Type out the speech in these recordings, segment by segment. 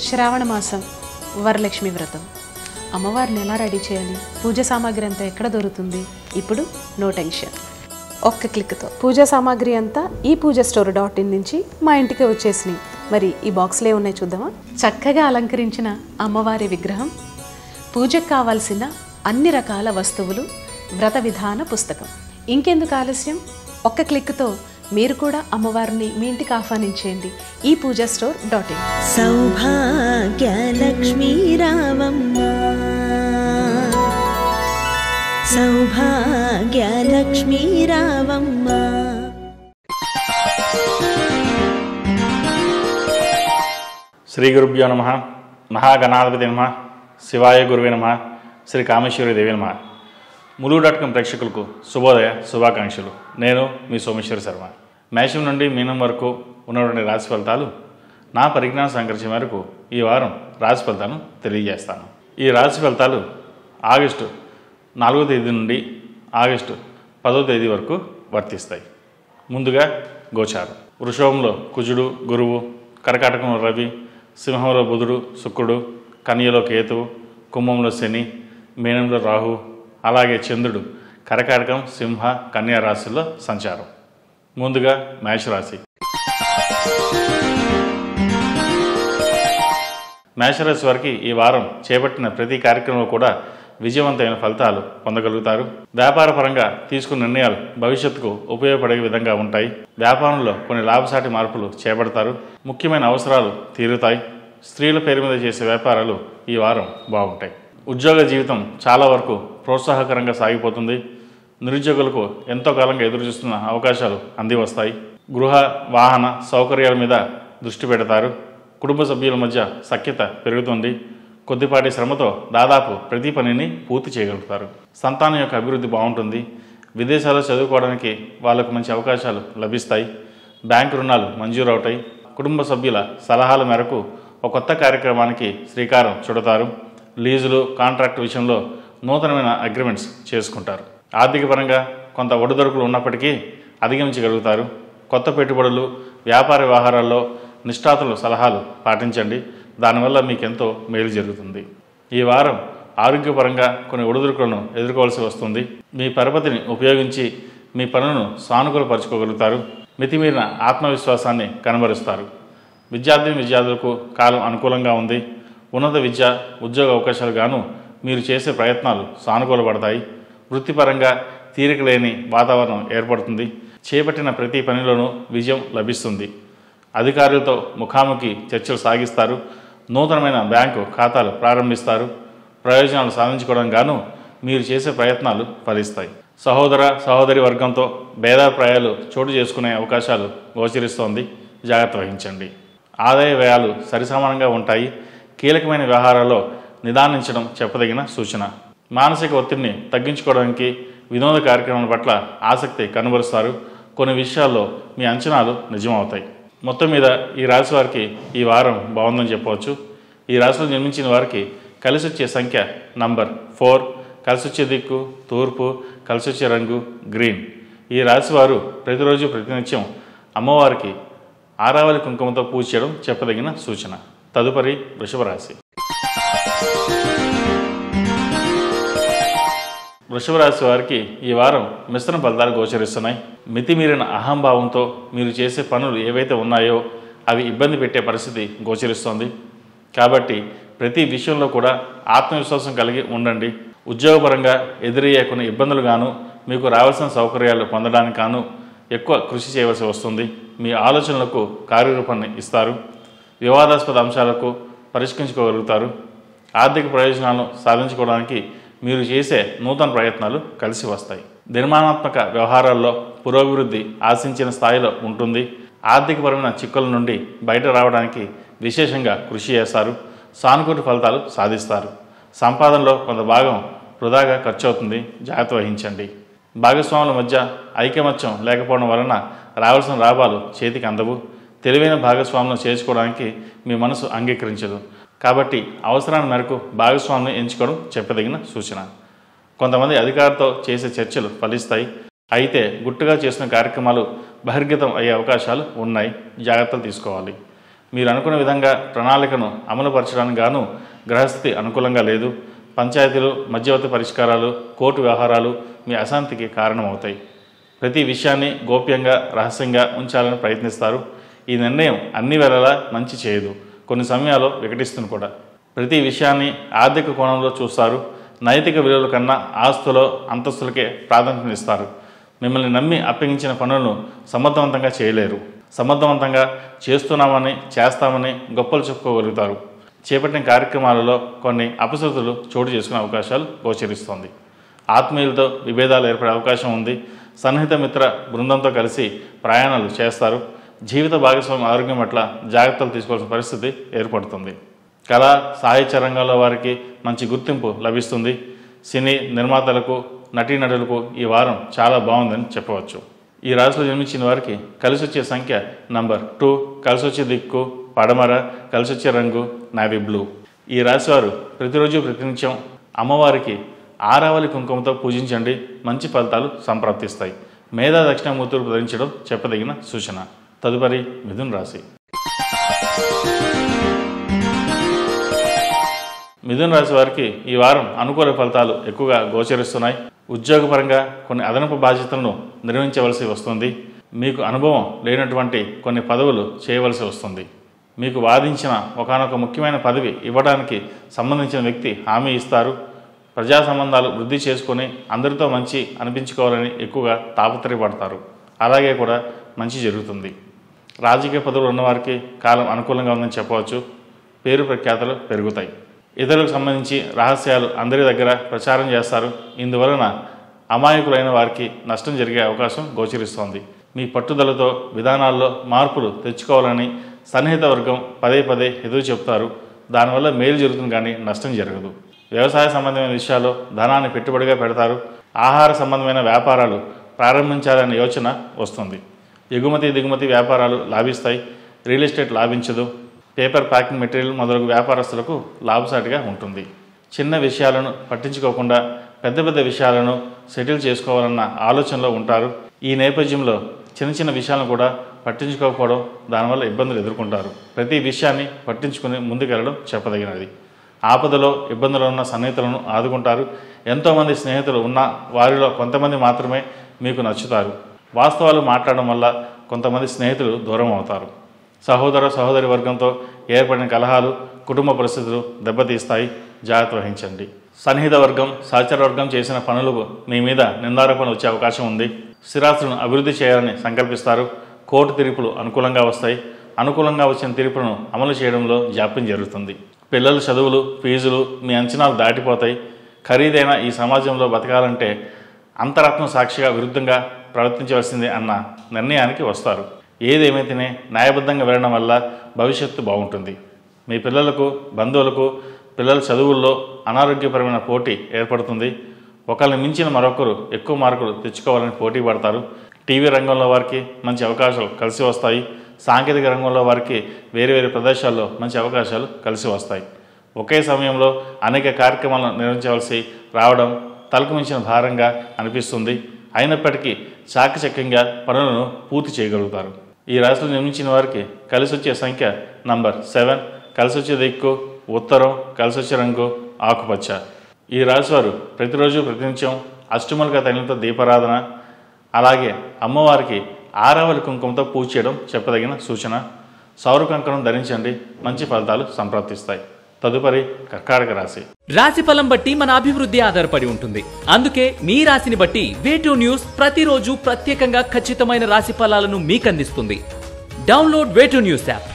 శ్రావణ మాసం వరలక్ష్మి వ్రతం. అమ్మవారిని ఎలా రెడీ చేయాలి, పూజ సామాగ్రి అంతా ఎక్కడ దొరుకుతుంది? ఇప్పుడు నో టెన్షన్, ఒక్క క్లిక్తో పూజా సామాగ్రి అంతా ఈ పూజాస్టోర్.in నుంచి మా ఇంటికి వచ్చేసినాయి. మరి ఈ బాక్స్లో ఉన్నాయి చూద్దామా? చక్కగా అలంకరించిన అమ్మవారి విగ్రహం, పూజకు కావాల్సిన అన్ని రకాల వస్తువులు, వ్రత విధాన పుస్తకం. ఇంకెందుకు ఆలస్యం, ఒక్క క్లిక్తో మీరు కూడా అమ్మవారిని మీ ఇంటికి ఆహ్వానించేయండి ఈ పూజాస్టోర్.in. సౌభాగ్యలక్ష్మీ రావమ్మ, సౌభాగ్యలక్ష్మీ రావమ్మ. శ్రీ గురుభ్యో నమః. మహాగణాధిపతి నమః. శివాయ గురువే నమః. శ్రీ కామేశ్వరి దేవి నమః. ములుగు.com ప్రేక్షకులకు శుభోదయ శుభాకాంక్షలు. నేను మీ సోమేశ్వర శర్మ. మేషం నుండి మీనం వరకు ఉన్నటువంటి రాశి ఫలితాలు నా పరిజ్ఞాన సంకర్షణ మేరకు ఈ వారం రాశి ఫలితాలను తెలియజేస్తాను. ఈ రాశి ఫలితాలు ఆగస్టు 4వ తేదీ నుండి ఆగస్టు 10వ తేదీ వరకు వర్తిస్తాయి. ముందుగా గోచారం. వృషభంలో కుజుడు గురువు, కర్కాటకంలో రవి, సింహంలో బుధుడు శుక్రుడు, కన్యలో కేతువు, కుంభంలో శని, మీనంలో రాహు, అలాగే చంద్రుడు కర్కాటకం, సింహ, కన్యా రాశుల్లో సంచారం. ముందుగా మేషరాశి. మేషరాశి వారికి ఈ వారం చేపట్టిన ప్రతి కార్యక్రమంలో కూడా విజయవంతమైన ఫలితాలు పొందగలుగుతారు. వ్యాపార పరంగా తీసుకున్న నిర్ణయాలు భవిష్యత్తుకు ఉపయోగపడే విధంగా ఉంటాయి. వ్యాపారంలో కొన్ని లాభసాటి మార్పులు చేపడతారు. ముఖ్యమైన అవసరాలు తీరుతాయి. స్త్రీల పేరు మీద చేసే వ్యాపారాలు ఈ వారం బాగుంటాయి. ఉద్యోగ జీవితం చాలా వరకు ప్రోత్సాహకరంగా సాగిపోతుంది. నిరుద్యోగులకు ఎంతో కాలంగా ఎదురుచూస్తున్న అవకాశాలు అంది వస్తాయి. గృహ వాహన సౌకర్యాల మీద దృష్టి పెడతారు. కుటుంబ సభ్యుల మధ్య సఖ్యత పెరుగుతుంది. కొద్దిపాటి శ్రమతో దాదాపు ప్రతి పనిని పూర్తి చేయగలుగుతారు. సంతానం యొక్క అభివృద్ధి బాగుంటుంది. విదేశాల్లో చదువుకోవడానికి వాళ్ళకు మంచి అవకాశాలు లభిస్తాయి. బ్యాంకు రుణాలు మంజూరు అవుతాయి. కుటుంబ సభ్యుల సలహాల మేరకు ఒక కొత్త కార్యక్రమానికి శ్రీకారం చుడతారు. లీజులు, కాంట్రాక్ట్ విషయంలో నూతనమైన అగ్రిమెంట్స్ చేసుకుంటారు. ఆర్థిక పరంగా కొంత ఒడిదొడుకులు ఉన్నప్పటికీ అధిగమించగలుగుతారు. కొత్త పెట్టుబడులు, వ్యాపార వ్యవహారాల్లో నిష్ఠాతుల సలహాలు పాటించండి. దానివల్ల మీకెంతో మేలు జరుగుతుంది. ఈ వారం ఆరోగ్యపరంగా కొన్ని ఒడిదుడుకులను ఎదుర్కోవాల్సి వస్తుంది. మీ పరపతిని ఉపయోగించి మీ పనులను సానుకూలపరచుకోగలుగుతారు. మితిమీరిన ఆత్మవిశ్వాసాన్ని కనబరుస్తారు. విద్యార్థులకు కాలం అనుకూలంగా ఉంది. ఉన్నత విద్య, ఉద్యోగ అవకాశాలు గాను మీరు చేసే ప్రయత్నాలు సానుకూలపడతాయి. వృత్తిపరంగా తీరిక లేని వాతావరణం ఏర్పడుతుంది. చేపట్టిన ప్రతి పనిలోనూ విజయం లభిస్తుంది. అధికారులతో ముఖాముఖి చర్చలు సాగిస్తారు. నూతనమైన బ్యాంకు ఖాతాలు ప్రారంభిస్తారు. ప్రయోజనాలు సాధించుకోవడం గాను మీరు చేసే ప్రయత్నాలు ఫలిస్తాయి. సహోదర సహోదరి వర్గంతో భేదాభిప్రాయాలు చోటు చేసుకునే అవకాశాలు గోచరిస్తోంది. జాగ్రత్త వహించండి. ఆదాయ వ్యయాలు సరిసమానంగా ఉంటాయి. కీలకమైన వ్యవహారాల్లో నిదానించడం చెప్పదగిన సూచన. మానసిక ఒత్తిడిని తగ్గించుకోవడానికి వినోద కార్యక్రమాల పట్ల ఆసక్తి కనబరుస్తారు. కొన్ని విషయాల్లో మీ అంచనాలు నిజమవుతాయి. మొత్తం మీద ఈ రాశి వారికి ఈ వారం బాగుందని చెప్పవచ్చు. ఈ రాశిలో జన్మించిన వారికి కలిసి వచ్చే సంఖ్య నంబర్ 4, కలిసి వచ్చే దిక్కు తూర్పు, కలిసి వచ్చే రంగు గ్రీన్. ఈ రాశి వారు ప్రతిరోజు ప్రతినిత్యం అమ్మవారికి ఆరావళి కుంకుమతో పూజ చేయడం చెప్పదగిన సూచన. తదుపరి వృషభ రాశి. వృషభ రాశి వారికి ఈ వారం మిశ్రమ ఫలితాలు గోచరిస్తున్నాయి. మితిమీరిన అహంభావంతో మీరు చేసే పనులు ఏవైతే ఉన్నాయో అవి ఇబ్బంది పెట్టే పరిస్థితి గోచరిస్తోంది. కాబట్టి ప్రతి విషయంలో కూడా ఆత్మవిశ్వాసం కలిగి ఉండండి. ఉద్యోగపరంగా ఎదురయ్యే కొన్ని ఇబ్బందులు గాను మీకు రావాల్సిన సౌకర్యాలు పొందడానికి గాను ఎక్కువ కృషి చేయవలసి వస్తుంది. మీ ఆలోచనలకు కార్యరూపాన్ని ఇస్తారు. వివాదాస్పద అంశాలకు పరిష్కరించుకోగలుగుతారు. ఆర్థిక ప్రయోజనాలను సాధించుకోవడానికి మీరు చేసే నూతన ప్రయత్నాలు కలిసి వస్తాయి. నిర్మాణాత్మక వ్యవహారాల్లో పురోభివృద్ధి ఆశించిన స్థాయిలో ఉంటుంది. ఆర్థికపరమైన చిక్కుల నుండి బయట రావడానికి విశేషంగా కృషి చేస్తారు. సానుకూల ఫలితాలు సాధిస్తారు. సంపాదనలో కొంత భాగం వృధాగా ఖర్చు అవుతుంది. జాగ్రత్త వహించండి. భాగస్వాముల మధ్య ఐకమత్యం లేకపోవడం వలన రావాల్సిన లాభాలు చేతికి అందవు. తెలివైన భాగస్వాములను చేర్చుకోవడానికి మీ మనసు అంగీకరించదు. కాబట్టి అవసరాన్ని మేరకు భాగస్వామిని ఎంచుకోవడం చెప్పదగిన సూచన. కొంతమంది అధికారులతో చేసే చర్చలు ఫలిస్తాయి. అయితే గుట్టుగా చేసిన కార్యక్రమాలు బహిర్గతం అయ్యే అవకాశాలు ఉన్నాయి. జాగ్రత్తలు తీసుకోవాలి. మీరు అనుకున్న విధంగా ప్రణాళికను అమలుపరచడానికి గాను గ్రహస్థితి అనుకూలంగా లేదు. పంచాయతీలు, మధ్యవర్తి పరిష్కారాలు, కోర్టు వ్యవహారాలు మీ అశాంతికి కారణమవుతాయి. ప్రతి విషయాన్ని గోప్యంగా, రహస్యంగా ఉంచాలని ప్రయత్నిస్తారు. ఈ నిర్ణయం అన్ని వేళలా మంచి చేయదు, కొన్ని సమయాల్లో వికటిస్తుంది కూడా. ప్రతి విషయాన్ని ఆర్థిక కోణంలో చూస్తారు. నైతిక విలువల కన్నా ఆస్తులో, అంతస్తులకే ప్రాధాన్యతనిస్తారు. మిమ్మల్ని నమ్మి అప్పగించిన పనులను సమర్థవంతంగా చేయలేరు. సమర్థవంతంగా చేస్తామని గొప్పలు చెప్పుకోగలుగుతారు. చేపట్టిన కార్యక్రమాలలో కొన్ని అపశృతులు చోటు చేసుకునే అవకాశాలు గోచరిస్తోంది. ఆత్మీయులతో విభేదాలు ఏర్పడే అవకాశం ఉంది. సన్నిహిత మిత్ర బృందంతో కలిసి ప్రయాణాలు చేస్తారు. జీవిత భాగస్వామి ఆరోగ్యం పట్ల జాగ్రత్తలు తీసుకోవాల్సిన పరిస్థితి ఏర్పడుతుంది. కళా, సాహిత్య రంగంలో వారికి మంచి గుర్తింపు లభిస్తుంది. సినీ నిర్మాతలకు, నటీనటులకు ఈ వారం చాలా బాగుందని చెప్పవచ్చు. ఈ రాశిలో జన్మించిన వారికి కలిసి వచ్చే సంఖ్య నంబర్ 2, కలిసి వచ్చే దిక్కు పడమర, కలిసి వచ్చే రంగు నావీ బ్లూ. ఈ రాశివారు ప్రతిరోజు ప్రతినిత్యం అమ్మవారికి ఆరావళి కుంకుమతో పూజించండి. మంచి ఫలితాలు సంప్రాప్తిస్తాయి. మేధా దక్షిణామూర్తులు ధరించడం చెప్పదగిన సూచన. తదుపరి మిథున రాశి. మిథున రాశి వారికి ఈ వారం అనుకూల ఫలితాలు ఎక్కువగా గోచరిస్తున్నాయి. ఉద్యోగపరంగా కొన్ని అదనపు బాధ్యతలను నిర్వహించవలసి వస్తుంది. మీకు అనుభవం లేనటువంటి కొన్ని పదవులు చేయవలసి వస్తుంది. మీకు వాదించిన ఒకానొక ముఖ్యమైన పదవి ఇవ్వడానికి సంబంధించిన వ్యక్తి హామీ ఇస్తారు. ప్రజా సంబంధాలు వృద్ధి చేసుకొని అందరితో మంచి అనిపించుకోవాలని ఎక్కువగా తాపత్రయపడతారు. అలాగే కూడా మంచి జరుగుతుంది. రాజకీయ పదవులు ఉన్నవారికి కాలం అనుకూలంగా ఉందని చెప్పవచ్చు. పేరు ప్రఖ్యాతలు పెరుగుతాయి. ఇతరులకు సంబంధించి రహస్యాలు అందరి దగ్గర ప్రచారం చేస్తారు. ఇందువలన అమాయకులైన వారికి నష్టం జరిగే అవకాశం గోచరిస్తోంది. మీ పట్టుదలతో విధానాల్లో మార్పులు తెచ్చుకోవాలని సన్నిహిత వర్గం పదే ఎదురు చెప్తారు. దానివల్ల మేలు జరుగుతుంది కానీ నష్టం జరగదు. వ్యవసాయ సంబంధమైన విషయాల్లో ధనాన్ని పెట్టుబడిగా పెడతారు. ఆహార సంబంధమైన వ్యాపారాలు ప్రారంభించాలనే యోచన వస్తుంది. ఎగుమతి దిగుమతి వ్యాపారాలు లాభిస్తాయి. రియల్ ఎస్టేట్ లాభించదు. పేపర్ ప్యాకింగ్ మెటీరియల్ మొదలగు వ్యాపారస్తులకు లాభసాటిగా ఉంటుంది. చిన్న విషయాలను పట్టించుకోకుండా పెద్ద విషయాలను సెటిల్ చేసుకోవాలన్న ఆలోచనలో ఉంటారు. ఈ నేపథ్యంలో చిన్న విషయాలను కూడా పట్టించుకోకపోవడం, దానివల్ల ఇబ్బందులు ఎదుర్కొంటారు. ప్రతి విషయాన్ని పట్టించుకుని ముందుకెళ్ళడం చెప్పదగినది. ఆపదలో ఇబ్బందులు ఉన్న సన్నిహితులను ఆదుకుంటారు. ఎంతోమంది స్నేహితులు ఉన్న వారిలో కొంతమంది మాత్రమే మీకు నచ్చుతారు. వాస్తవాలు మాట్లాడడం వల్ల కొంతమంది స్నేహితులు దూరం అవుతారు. సహోదరి వర్గంతో ఏర్పడిన కలహాలు కుటుంబ పరిస్థితులు దెబ్బతీస్తాయి. జాగ్రత్త వహించండి. సన్నిహిత వర్గం, సహచర వర్గం చేసిన పనులకు మీ మీద నిందారోపణలు వచ్చే అవకాశం ఉంది. స్థిరాస్తులను అభివృద్ధి చేయాలని సంకల్పిస్తారు. కోర్టు తీర్పులు అనుకూలంగా వస్తాయి. అనుకూలంగా వచ్చిన తీర్పులను అమలు చేయడంలో జాప్యం జరుగుతుంది. పిల్లల చదువులు, ఫీజులు మీ అంచనాలు దాటిపోతాయి. ఖరీదైన ఈ సమాజంలో బతకాలంటే అంతరాత్మ సాక్షిగా విరుద్ధంగా ప్రవర్తించవలసిందే అన్న నిర్ణయానికి వస్తారు. ఏదేమైతేనే న్యాయబద్ధంగా వెళ్ళడం వల్ల భవిష్యత్తు బాగుంటుంది. మీ పిల్లలకు, బంధువులకు పిల్లల చదువుల్లో అనారోగ్యపరమైన పోటీ ఏర్పడుతుంది. ఒకరిని మించిన మరొకరు ఎక్కువ మార్కులు తెచ్చుకోవాలని పోటీ పడతారు. టీవీ రంగంలో వారికి మంచి అవకాశాలు కలిసి వస్తాయి. సాంకేతిక రంగంలో వారికి వేరే ప్రదేశాల్లో మంచి అవకాశాలు కలిసి వస్తాయి. ఒకే సమయంలో అనేక కార్యక్రమాలను నిర్వహించవలసి రావడం తలకు మించిన భారంగా అనిపిస్తుంది. అయినప్పటికీ చాకచక్యంగా పనులను పూర్తి చేయగలుగుతారు. ఈ రాశిలో జన్మించిన వారికి కలిసి వచ్చే సంఖ్య నంబర్ 7, కలిసి వచ్చే దిక్కు ఉత్తరం, కలిసి వచ్చే రంగు ఆకుపచ్చ. ఈ రాశివారు ప్రతిరోజు ప్రతినిత్యం అష్టములుగా తైలంతో దీపారాధన, అలాగే అమ్మవారికి ఆరావళి కుంకుమతో పూజ చేయడం చెప్పదగిన సూచన. సౌర కంకణం ధరించండి. మంచి ఫలితాలు సంప్రాప్తిస్తాయి. తదుపరి కర్కాటక రాశి. రాశి ఫలం బట్టి మన అభివృద్ధి ఆధారపడి ఉంటుంది. అందుకే మీ రాశిని బట్టి వే2 న్యూస్ ప్రతిరోజు ప్రత్యేకంగా ఖచ్చితమైన రాశి ఫలాలను మీకు అందిస్తుంది. Download way two news app.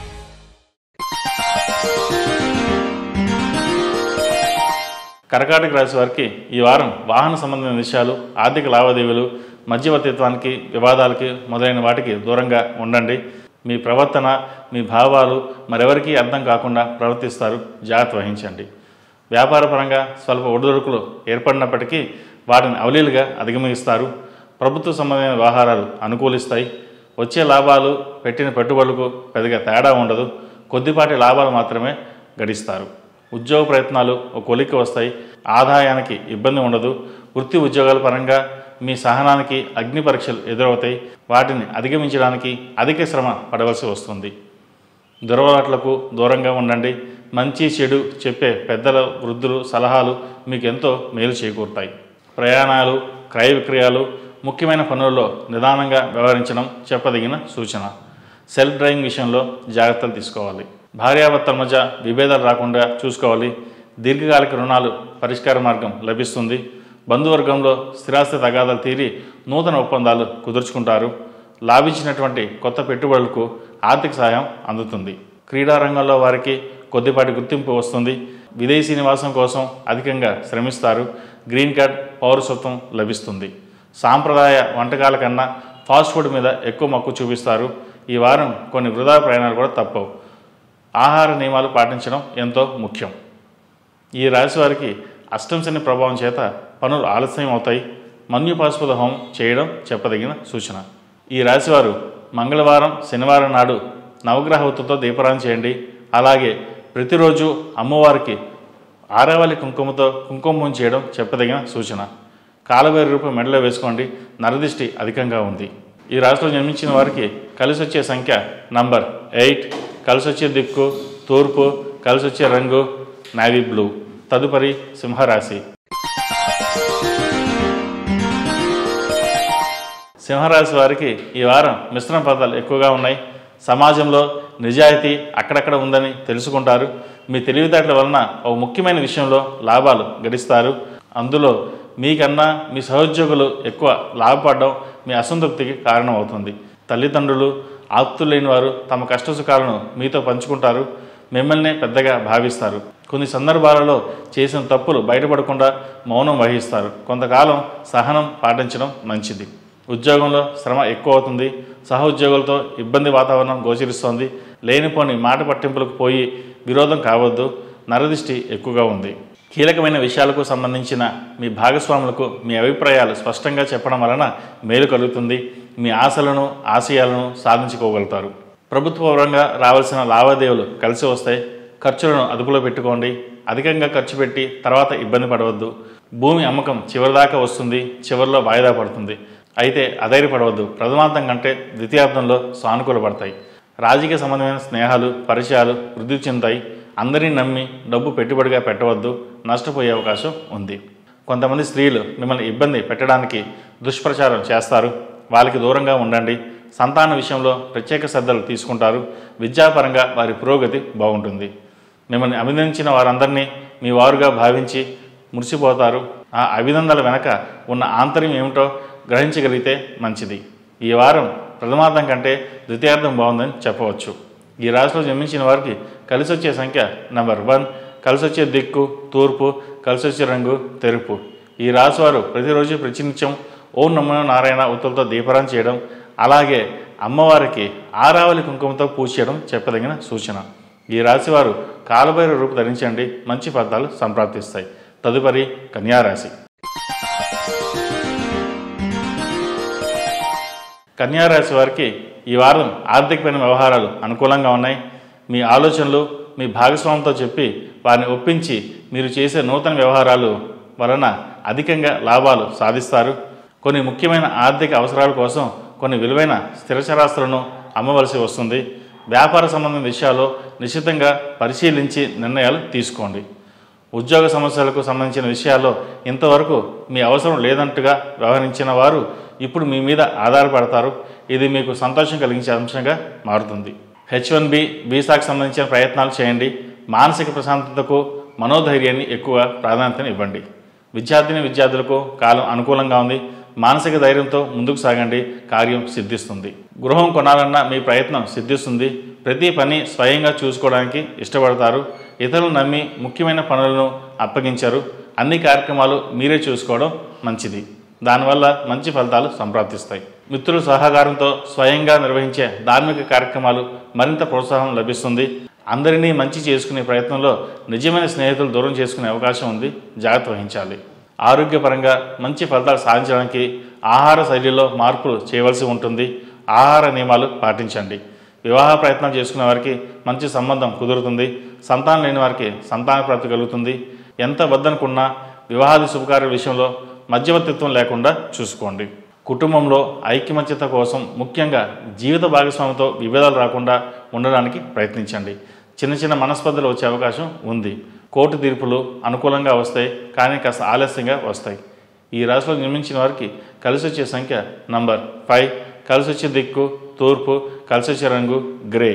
కర్కాటక రాశి వారికి ఈ వారం వాహన సంబంధమైన విషయాలు, ఆర్థిక లావాదేవీలు, మధ్యవర్తిత్వానికి, వివాదాలకి మొదలైన వాటికి దూరంగా ఉండండి. మీ ప్రవర్తన, మీ భావాలు మరెవరికీ అర్థం కాకుండా ప్రవర్తిస్తారు. జాగ్రత్త వహించండి. వ్యాపారపరంగా స్వల్ప ఒడిదుడుకులు ఏర్పడినప్పటికీ వాటిని అవలీలుగా అధిగమిస్తారు. ప్రభుత్వ సంబంధమైన వ్యవహారాలు అనుకూలిస్తాయి. వచ్చే లాభాలు పెట్టిన పెట్టుబడులకు పెద్దగా తేడా ఉండదు. కొద్దిపాటి లాభాలు మాత్రమే గడిస్తారు. ఉద్యోగ ప్రయత్నాలు ఒక కొలిక్కి వస్తాయి. ఆదాయానికి ఇబ్బంది ఉండదు. వృత్తి ఉద్యోగాల పరంగా మీ సహనానికి అగ్ని పరీక్షలు ఎదురవుతాయి. వాటిని అధిగమించడానికి అధిక శ్రమ పడవలసి వస్తుంది. దురలవాట్లకు దూరంగా ఉండండి. మంచి చెడు చెప్పే పెద్దల వృద్ధులు సలహాలు మీకు ఎంతో మేలు చేకూరుతాయి. ప్రయాణాలు, క్రయ విక్రయాలు, ముఖ్యమైన పనుల్లో నిదానంగా వ్యవహరించడం చెప్పదగిన సూచన. సెల్ఫ్ డ్రైవింగ్ విషయంలో జాగ్రత్తలు తీసుకోవాలి. భార్యాభర్తల మధ్య విభేదాలు రాకుండా చూసుకోవాలి. దీర్ఘకాలిక రుణాలు పరిష్కార మార్గం లభిస్తుంది. బంధువర్గంలో స్థిరాస్తి తగాదాలు తీరి నూతన ఒప్పందాలు కుదుర్చుకుంటారు. లాభించినటువంటి కొత్త పెట్టుబడులకు ఆర్థిక సహాయం అందుతుంది. క్రీడారంగంలో వారికి కొద్దిపాటి గుర్తింపు వస్తుంది. విదేశీ నివాసం కోసం అధికంగా శ్రమిస్తారు. గ్రీన్ కార్డ్, పౌరసత్వం లభిస్తుంది. సాంప్రదాయ వంటకాల కన్నా ఫాస్ట్ ఫుడ్ మీద ఎక్కువ మక్కువ చూపిస్తారు. ఈ వారం కొన్ని వృధా ప్రయాణాలు కూడా తప్పవు. ఆహార నియమాలు పాటించడం ఎంతో ముఖ్యం. ఈ రాశి వారికి అష్టమ శని ప్రభావం చేత పనులు ఆలస్యం అవుతాయి. మన్యుపాశుపత హోమం చేయడం చెప్పదగిన సూచన. ఈ రాశివారు మంగళవారం, శనివారం నాడు నవగ్రహ ఒత్తుతో దీపారాధన చేయండి. అలాగే ప్రతిరోజు అమ్మవారికి ఆరావళి కుంకుమతో కుంకుమం చేయడం చెప్పదగిన సూచన. కాలభైరవ రూపం మెడలో వేసుకోండి. నరదిష్టి అధికంగా ఉంది. ఈ రాశిలో జన్మించిన వారికి కలిసి వచ్చే సంఖ్య నంబర్ 8, కలిసి వచ్చే దిక్కు తూర్పు, కలిసి వచ్చే రంగు నావీ బ్లూ. తదుపరి సింహరాశి. సింహరాశి వారికి ఈ వారం మిశ్రమ ఫలితాలు ఎక్కువగా ఉన్నాయి. సమాజంలో నిజాయితీ అక్కడక్కడ ఉందని తెలుసుకుంటారు. మీ తెలివితేటల వలన ఒక ముఖ్యమైన విషయంలో లాభాలు గడిస్తారు. అందులో మీకన్నా మీ సహోద్యోగులు ఎక్కువ లాభపడడం మీ అసంతృప్తికి కారణమవుతుంది. తల్లిదండ్రులు, ఆప్తులు లేని వారు తమ కష్టసుఖాలను మీతో పంచుకుంటారు. మిమ్మల్ని పెద్దగా భావిస్తారు. కొన్ని సందర్భాలలో చేసిన తప్పులు బయటపడకుండా మౌనం వహిస్తారు. కొంతకాలం సహనం పాటించడం మంచిది. ఉద్యోగంలో శ్రమ ఎక్కువ అవుతుంది. సహోద్యోగులతో ఇబ్బంది వాతావరణం గోచరిస్తోంది. లేనిపోని మాట పట్టింపులకు పోయి విరోధం కావద్దు. నరదిష్టి ఎక్కువగా ఉంది. కీలకమైన విషయాలకు సంబంధించిన మీ భాగస్వాములకు మీ అభిప్రాయాలు స్పష్టంగా చెప్పడం వలన మేలు కలుగుతుంది. మీ ఆశలను, ఆశయాలను సాధించుకోగలుగుతారు. ప్రభుత్వపరంగా రావాల్సిన లావాదేవీలు కలిసి వస్తాయి. ఖర్చులను అదుపులో పెట్టుకోండి. అధికంగా ఖర్చు పెట్టి తర్వాత ఇబ్బంది పడవద్దు. భూమి అమ్మకం చివరిదాకా వస్తుంది. చివరిలో వాయిదా పడుతుంది. అయితే అధైర్యపడవద్దు. ప్రథమార్థం కంటే ద్వితీయార్థంలో సానుకూల పడతాయి. రాజకీయ సంబంధమైన స్నేహాలు, పరిచయాలు వృద్ధి చెందుతాయి. అందరినీ నమ్మి డబ్బు పెట్టుబడిగా పెట్టవద్దు. నష్టపోయే అవకాశం ఉంది. కొంతమంది స్త్రీలు మిమ్మల్ని ఇబ్బంది పెట్టడానికి దుష్ప్రచారం చేస్తారు. వాళ్ళకి దూరంగా ఉండండి. సంతాన విషయంలో ప్రత్యేక శ్రద్ధలు తీసుకుంటారు. విద్యాపరంగా వారి పురోగతి బాగుంటుంది. మిమ్మల్ని అభినందించిన వారందరినీ మీ వారుగా భావించి మురిసిపోతారు. ఆ అభినందనల వెనక ఉన్న ఆంతర్యం ఏమిటో గ్రహించగలిగితే మంచిది. ఈ వారం ప్రథమార్థం కంటే ద్వితీయార్థం బాగుందని చెప్పవచ్చు. ఈ రాశిలో జన్మించిన వారికి కలిసి వచ్చే సంఖ్య నంబర్ 1, కలిసి వచ్చే దిక్కు తూర్పు, కలిసి వచ్చే రంగు తెలుపు. ఈ రాశి వారు ప్రతిరోజు ప్రతినిత్యం ఓం నమో నారాయణ ఒత్తులతో దీపారాధన చేయడం, అలాగే అమ్మవారికి ఆరావళి కుంకుమతో పూజ చేయడం చెప్పదగిన సూచన. ఈ రాశివారు కాలభైరవ రూపు ధరించండి. మంచి ఫలితాలు సంప్రాప్తిస్తాయి. తదుపరి కన్యారాశి. కన్యారాశి వారికి ఈ వారం ఆర్థికమైన వ్యవహారాలు అనుకూలంగా ఉన్నాయి. మీ ఆలోచనలు మీ భాగస్వామితో చెప్పి వారిని ఒప్పించి మీరు చేసే నూతన వ్యవహారాలు వలన అధికంగా లాభాలు సాధిస్తారు. కొన్ని ముఖ్యమైన ఆర్థిక అవసరాల కోసం కొన్ని విలువైన స్థిరచరాస్తులను అమ్మవలసి వస్తుంది. వ్యాపార సంబంధించిన విషయాల్లో నిశ్చితంగా పరిశీలించి నిర్ణయాలు తీసుకోండి. ఉద్యోగ సమస్యలకు సంబంధించిన విషయాల్లో ఇంతవరకు మీ అవసరం లేదంటుగా వ్యవహరించిన వారు ఇప్పుడు మీ మీద ఆధారపడతారు. ఇది మీకు సంతోషం కలిగించే అంశంగా మారుతుంది. H1B వీసాకు సంబంధించిన ప్రయత్నాలు చేయండి. మానసిక ప్రశాంతతకు, మనోధైర్యాన్ని ఎక్కువ ప్రాధాన్యతను ఇవ్వండి. విద్యార్థులకు కాలం అనుకూలంగా ఉంది. మానసిక ధైర్యంతో ముందుకు సాగండి. కార్యం సిద్ధిస్తుంది. గృహం కొనాలన్న మీ ప్రయత్నం సిద్ధిస్తుంది. ప్రతి పని స్వయంగా చూసుకోవడానికి ఇష్టపడతారు. ఇతరులను నమ్మి ముఖ్యమైన పనులను అప్పగించారు. అన్ని కార్యక్రమాలు మీరే చూసుకోవడం మంచిది. దానివల్ల మంచి ఫలితాలు సంప్రాప్తిస్తాయి. మిత్రుల సహకారంతో స్వయంగా నిర్వహించే ధార్మిక కార్యక్రమాలు మరింత ప్రోత్సాహం లభిస్తుంది. అందరినీ మంచి చేసుకునే ప్రయత్నంలో నిజమైన స్నేహితులు దూరం చేసుకునే అవకాశం ఉంది. జాగ్రత్త వహించాలి. ఆరోగ్యపరంగా మంచి ఫలితాలు సాధించడానికి ఆహార శైలిలో మార్పులు చేయవలసి ఉంటుంది. ఆహార నియమాలు పాటించండి. వివాహ ప్రయత్నం చేసుకునే వారికి మంచి సంబంధం కుదురుతుంది. సంతానం లేని వారికి సంతాన ప్రాప్తి కలుగుతుంది. ఎంత వద్దనుకున్నా వివాహాది శుభకార్యాల విషయంలో మధ్యవర్తిత్వం లేకుండా చూసుకోండి. కుటుంబంలో ఐక్యమత్యత కోసం ముఖ్యంగా జీవిత భాగస్వామితో విభేదాలు రాకుండా ఉండడానికి ప్రయత్నించండి. చిన్న చిన్న మనస్పర్ధలు వచ్చే అవకాశం ఉంది. కోర్టు తీర్పులు అనుకూలంగా వస్తాయి, కానీ కాస్త ఆలస్యంగా వస్తాయి. ఈ రాశిలో జన్మించిన వారికి కలిసి వచ్చే సంఖ్య నంబర్ 5, కలిసి వచ్చే దిక్కు తూర్పు, కలిసి వచ్చే రంగు గ్రే.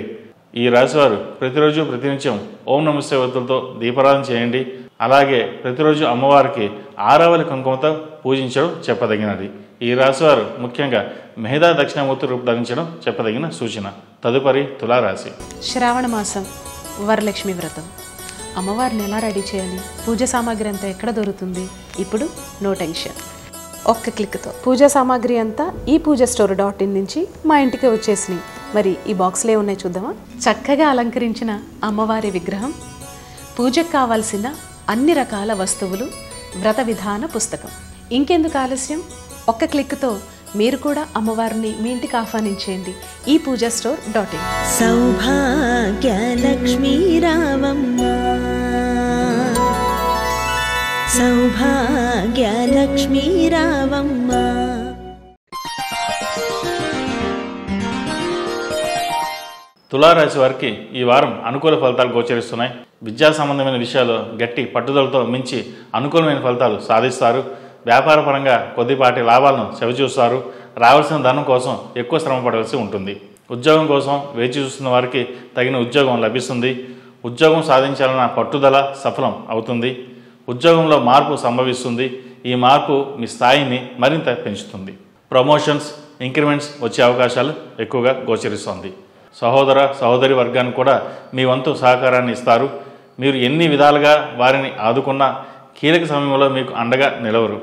ఈ రాశివారు ప్రతిరోజు ప్రతినిత్యం ఓం నమస్తే ఒత్తులతో దీపారాధన చేయండి. అలాగే ప్రతిరోజు అమ్మవారికి ఆరావళి కుంకుమతో పూజించడం చెప్పదగినది. ఈ రాశివారు ముఖ్యంగా మెహదా దక్షిణామూర్తి రూపు ధరించడం చెప్పదగిన సూచన. తదుపరి తులారాశి. శ్రావణ మాసం వరలక్ష్మి వ్రతం. అమ్మవారిని ఎలా రెడీ చేయాలి, పూజ సామాగ్రి అంతా ఎక్కడ దొరుకుతుంది? ఇప్పుడు నో టెన్షన్, ఒక్క క్లిక్తో పూజా సామాగ్రి అంతా ఈ పూజాస్టోర్.in నుంచి మా ఇంటికి వచ్చేసినాయి. మరి ఈ బాక్స్లో ఉన్నాయి చూద్దామా? చక్కగా అలంకరించిన అమ్మవారి విగ్రహం, పూజకు కావాల్సిన అన్ని రకాల వస్తువులు, వ్రత విధాన పుస్తకం. ఇంకెందుకు ఆలస్యం, ఒక్క క్లిక్తో మీరు కూడా అమ్మవారిని మీ ఇంటికి ఆహ్వానించేయండి ఈ పూజాస్టోర్.in. సౌభాగ్యలక్ష్మీ రావమ్మ, సౌభాగ్యలక్ష్మీ రావమ్మ. తులారాశి వారికి ఈ వారం అనుకూల ఫలితాలు గోచరిస్తున్నాయి. విద్యా సంబంధమైన విషయాల్లో గట్టి పట్టుదలతో మించి అనుకూలమైన ఫలితాలు సాధిస్తారు. వ్యాపార పరంగా కొద్దిపాటి లాభాలను చవిచూస్తారు. రావాల్సిన ధనం కోసం ఎక్కువ శ్రమ పడవలసి ఉంటుంది. ఉద్యోగం కోసం వేచి చూస్తున్న వారికి తగిన ఉద్యోగం లభిస్తుంది. ఉద్యోగం సాధించాలన్న పట్టుదల సఫలం అవుతుంది. ఉద్యోగంలో మార్పు సంభవిస్తుంది. ఈ మార్పు మీ స్థాయిని మరింత పెంచుతుంది. ప్రమోషన్స్, ఇంక్రిమెంట్స్ వచ్చే అవకాశాలు ఎక్కువగా గోచరిస్తోంది. సహోదర సహోదరి వర్గానికి కూడా మీ వంతు సహకారాన్ని ఇస్తారు. మీరు ఎన్ని విధాలుగా వారిని ఆదుకున్నా కీలక సమయంలో మీకు అండగా నిలవరు.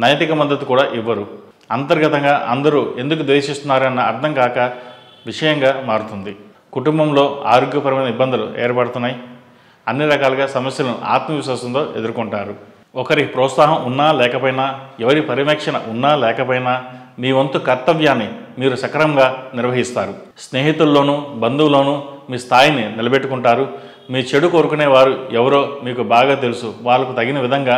నైతిక మద్దతు కూడా ఇవ్వరు. అంతర్గతంగా అందరూ ఎందుకు ద్వేషిస్తున్నారన్న అర్థం కాక విషయంగా మారుతుంది. కుటుంబంలో ఆరోగ్యపరమైన ఇబ్బందులు ఏర్పడుతున్నాయి. అన్ని రకాలుగా సమస్యలను ఆత్మవిశ్వాసంతో ఎదుర్కొంటారు. ఒకరి ప్రోత్సాహం ఉన్నా లేకపోయినా, ఎవరి పర్యవేక్షణ ఉన్నా లేకపోయినా మీ వంతు కర్తవ్యాన్ని మీరు సక్రమంగా నిర్వహిస్తారు. స్నేహితుల్లోనూ బంధువుల్లోనూ మీ స్థాయిని నిలబెట్టుకుంటారు. మీ చెడు కోరుకునే వారు ఎవరో మీకు బాగా తెలుసు. వాళ్ళకు తగిన విధంగా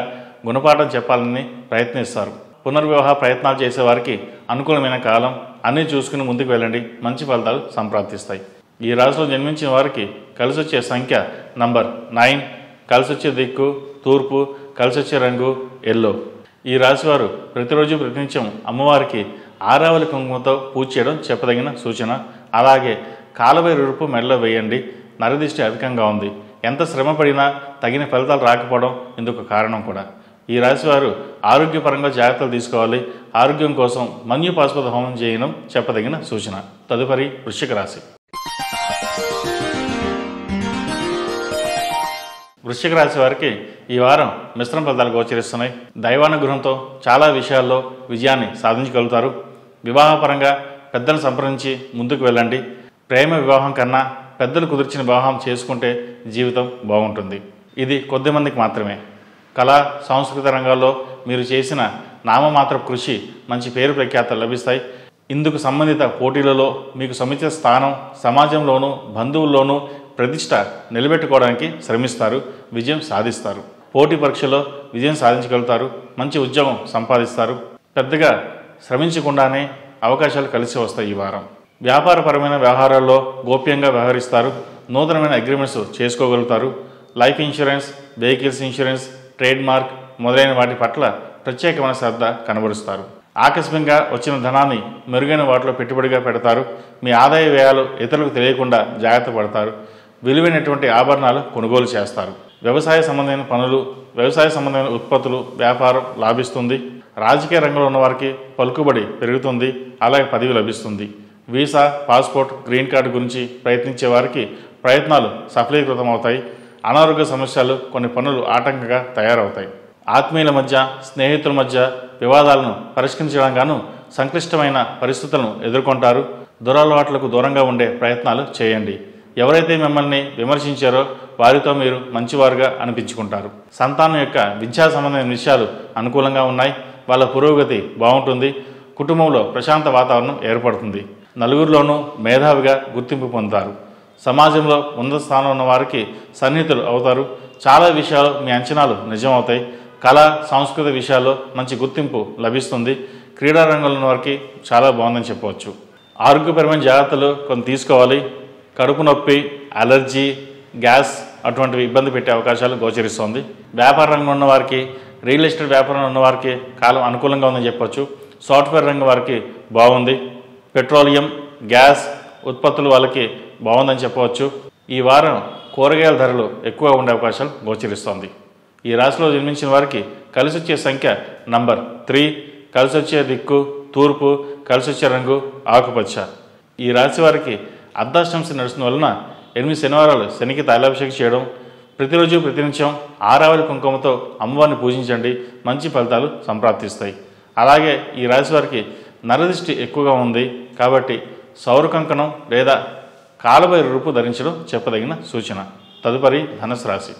గుణపాఠం చెప్పాలని ప్రయత్నిస్తారు. పునర్వివాహ ప్రయత్నాలు చేసేవారికి అనుకూలమైన కాలం. అన్నీ చూసుకుని ముందుకు వెళ్ళండి, మంచి ఫలితాలు సంప్రాప్తిస్తాయి. ఈ రాశిలో జన్మించిన వారికి కలిసి వచ్చే సంఖ్య నంబర్ 9, కలిసి వచ్చే దిక్కు తూర్పు, కలిసి వచ్చే రంగు ఎల్లో. ఈ రాశివారు ప్రతిరోజు ప్రతినిత్యం అమ్మవారికి ఆరావళి కుంకుమతో పూజ చేయడం చెప్పదగిన సూచన. అలాగే కాలభైరవ రూపు మెడలో వేయండి. నరదిష్టి అధికంగా ఉంది. ఎంత శ్రమ పడినా తగిన ఫలితాలు రాకపోవడం ఇందుకు కారణం కూడా. ఈ రాశివారు ఆరోగ్యపరంగా జాగ్రత్తలు తీసుకోవాలి. ఆరోగ్యం కోసం మన్యు పాశుపత హోమం చేయడం చెప్పదగిన సూచన. తదుపరి వృశ్చిక రాశి. వృశ్చిక రాశి వారికి ఈ వారం మిశ్రమ ఫలితాలు గోచరిస్తున్నాయి. దైవానుగ్రహంతో చాలా విషయాల్లో విజయాన్ని సాధించగలుగుతారు. వివాహపరంగా పెద్దలను సంప్రదించి ముందుకు వెళ్ళండి. ప్రేమ వివాహం కన్నా పెద్దలు కుదిర్చిన వివాహం చేసుకుంటే జీవితం బాగుంటుంది. ఇది కొద్దిమందికి మాత్రమే. కళా సాంస్కృతిక రంగాల్లో మీరు చేసిన నామమాత్ర కృషి మంచి పేరు ప్రఖ్యాతలు లభిస్తాయి. ఇందుకు సంబంధిత పోటీలలో మీకు సముచిత స్థానం, సమాజంలోనూ బంధువుల్లోనూ ప్రతిష్ట నిలబెట్టుకోవడానికి శ్రమిస్తారు. విజయం సాధిస్తారు. పోటీ పరీక్షలో విజయం సాధించగలుగుతారు. మంచి ఉద్యోగం సంపాదిస్తారు. పెద్దగా శ్రమించకుండానే అవకాశాలు కలిసి వస్తాయి. ఈ వారం వ్యాపారపరమైన వ్యవహారాల్లో గోప్యంగా వ్యవహరిస్తారు. నూతనమైన అగ్రిమెంట్స్ చేసుకోగలుగుతారు. Life insurance, vehicles insurance, trade mark మొదలైన వాటి పట్ల ప్రత్యేకమైన శ్రద్ధ కనబరుస్తారు. ఆకస్మికంగా వచ్చిన ధనాన్ని మెరుగైన వాటిలో పెట్టుబడిగా పెడతారు. మీ ఆదాయ వ్యయాలు ఇతరులకు తెలియకుండా జాగ్రత్త పడతారు. విలువైనటువంటి ఆభరణాలు కొనుగోలు చేస్తారు. వ్యవసాయ సంబంధమైన పనులు, వ్యవసాయ సంబంధమైన ఉత్పత్తులు, వ్యాపారం లాభిస్తుంది. రాజకీయ రంగంలో ఉన్న వారికి పలుకుబడి పెరుగుతుంది. అలాగే పదవి లభిస్తుంది. వీసా, పాస్పోర్ట్, గ్రీన్ కార్డు గురించి ప్రయత్నించే వారికి ప్రయత్నాలు సఫలీకృతం అవుతాయి. అనారోగ్య సమస్యలు, కొన్ని పనులు ఆటంకంగా తయారవుతాయి. ఆత్మీయుల మధ్య, స్నేహితుల మధ్య వివాదాలను పరిష్కరించడంగాను సంక్లిష్టమైన పరిస్థితులను ఎదుర్కొంటారు. దురలవాట్లకు దూరంగా ఉండే ప్రయత్నాలు చేయండి. ఎవరైతే మిమ్మల్ని విమర్శించారో వారితో మీరు మంచివారుగా అనిపించుకుంటారు. సంతానం యొక్క విద్యా సంబంధమైన విషయాలు అనుకూలంగా ఉన్నాయి. వాళ్ళ పురోగతి బాగుంటుంది. కుటుంబంలో ప్రశాంత వాతావరణం ఏర్పడుతుంది. నలుగురిలోనూ మేధావిగా గుర్తింపు పొందుతారు. సమాజంలో ఉన్నత స్థానంలో ఉన్న వారికి సన్నిహితులు అవుతారు. చాలా విషయాలు మీ అంచనాలు నిజమవుతాయి. కళా సాంస్కృతిక విషయాల్లో మంచి గుర్తింపు లభిస్తుంది. క్రీడా రంగంలో ఉన్న వారికి చాలా బాగుందని చెప్పవచ్చు. ఆరోగ్యపరమైన జాగ్రత్తలు కొన్ని తీసుకోవాలి. కడుపు నొప్పి, అలర్జీ, గ్యాస్ అటువంటివి ఇబ్బంది పెట్టే అవకాశాలు గోచరిస్తోంది. వ్యాపార రంగంలో ఉన్న వారికి, రియల్ ఎస్టేట్ వ్యాపారంలో ఉన్న వారికి కాలం అనుకూలంగా ఉందని చెప్పొచ్చు. సాఫ్ట్వేర్ రంగం వారికి బాగుంది. పెట్రోలియం, గ్యాస్ ఉత్పత్తులు వాళ్ళకి బాగుందని చెప్పవచ్చు. ఈ వారం కూరగాయల ధరలు ఎక్కువగా ఉండే అవకాశాలు గోచరిస్తోంది. ఈ రాశిలో జన్మించిన వారికి కలిసి వచ్చే సంఖ్య నంబర్ 3, కలిసి వచ్చే దిక్కు తూర్పు, కలిసి వచ్చే రంగు ఆకుపచ్చ. ఈ రాశి వారికి అర్ధాష్టమి నడుస్తున్న వలన 8 శనివారాలు శనికి తైలాభిషేకం చేయడం, ప్రతిరోజు ప్రతినిత్యం ఆరావళి కుంకుమతో అమ్మవారిని పూజించండి, మంచి ఫలితాలు సంప్రాప్తిస్తాయి. అలాగే ఈ రాశి వారికి నరదృష్టి ఎక్కువగా ఉంది కాబట్టి సౌర కంకణం లేదా కాలభైరవ రూపు ధరించడం చెప్పదగిన సూచన. తదుపరి ధనుసు రాశి.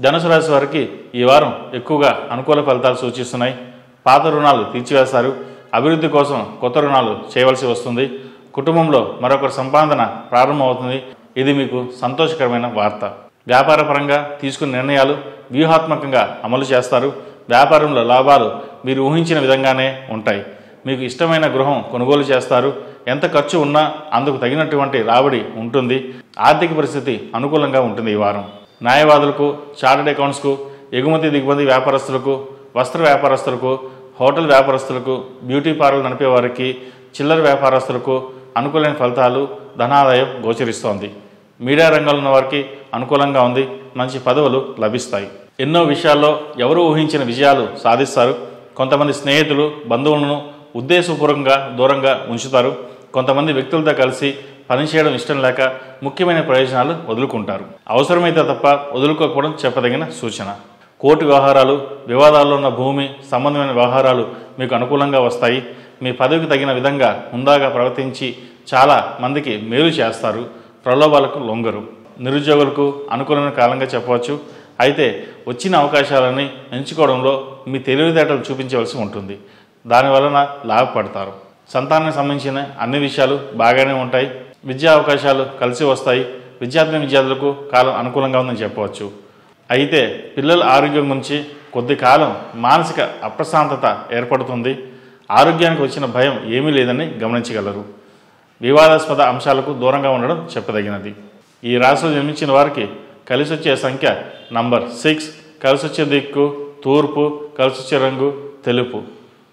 ధనుసు రాశి వారికి ఈ వారం ఎక్కువగా అనుకూల ఫలితాలు సూచిస్తున్నాయి. పాత రుణాలు తీర్చివేస్తారు. అభివృద్ధి కోసం కొత్త రుణాలు చేయవలసి వస్తుంది. కుటుంబంలో మరొకరి సంపాదన ప్రారంభమవుతుంది. ఇది మీకు సంతోషకరమైన వార్త. వ్యాపార పరంగా తీసుకున్న నిర్ణయాలు వ్యూహాత్మకంగా అమలు చేస్తారు. వ్యాపారంలో లాభాలు మీరు ఊహించిన విధంగానే ఉంటాయి. మీకు ఇష్టమైన గృహం కొనుగోలు చేస్తారు. ఎంత ఖర్చు ఉన్నా అందుకు తగినటువంటి రాబడి ఉంటుంది. ఆర్థిక పరిస్థితి అనుకూలంగా ఉంటుంది. ఈ వారం న్యాయవాదులకు, చార్టెడ్ అకౌంట్స్కు, ఎగుమతి దిగుమతి వ్యాపారస్తులకు, వస్త్ర వ్యాపారస్తులకు, హోటల్ వ్యాపారస్తులకు, బ్యూటీ పార్లర్ నడిపే వారికి, చిల్లర వ్యాపారస్తులకు అనుకూలమైన ఫలితాలు, ధనాదాయం గోచరిస్తోంది. మీడియా రంగంలో ఉన్న వారికి అనుకూలంగా ఉంది. మంచి పదవులు లభిస్తాయి. ఎన్నో విషయాల్లో ఎవరు ఊహించిన విజయాలు సాధిస్తారు. కొంతమంది స్నేహితులు, బంధువులను ఉద్దేశపూర్వకంగా దూరంగా ఉంచుతారు. కొంతమంది వ్యక్తులతో కలిసి పనిచేయడం ఇష్టం లేక ముఖ్యమైన ప్రయోజనాలు వదులుకుంటారు. అవసరమైతే తప్ప వదులుకోకపోవడం చెప్పదగిన సూచన. కోర్టు వ్యవహారాలు, వివాదాల్లో ఉన్న భూమి సంబంధమైన వ్యవహారాలు మీకు అనుకూలంగా వస్తాయి. మీ పదవికి తగిన విధంగా హుందాగా ప్రవర్తించి చాలా మందికి మేలు చేస్తారు. ప్రలోభాలకు లొంగరు. నిరుద్యోగులకు అనుకూలమైన కాలంగా చెప్పవచ్చు. అయితే వచ్చిన అవకాశాలని ఎంచుకోవడంలో మీ తెలివితేటలు చూపించవలసి ఉంటుంది. దానివలన లాభపడతారు. సంతానానికి సంబంధించిన అన్ని విషయాలు బాగానే ఉంటాయి. విద్యా అవకాశాలు కలిసి వస్తాయి. విద్యార్థులకు కాలం అనుకూలంగా ఉందని చెప్పవచ్చు. అయితే పిల్లల ఆరోగ్యం గురించి కొద్ది కాలం మానసిక అప్రశాంతత ఏర్పడుతుంది. ఆరోగ్యానికి వచ్చిన భయం ఏమీ లేదని గమనించగలరు. వివాదాస్పద అంశాలకు దూరంగా ఉండడం చెప్పదగినది. ఈ రాశిలో జన్మించిన వారికి కలిసి వచ్చే సంఖ్య నంబర్ 6, కలిసి వచ్చే దిక్కు తూర్పు, కలిసి వచ్చే రంగు తెలుపు.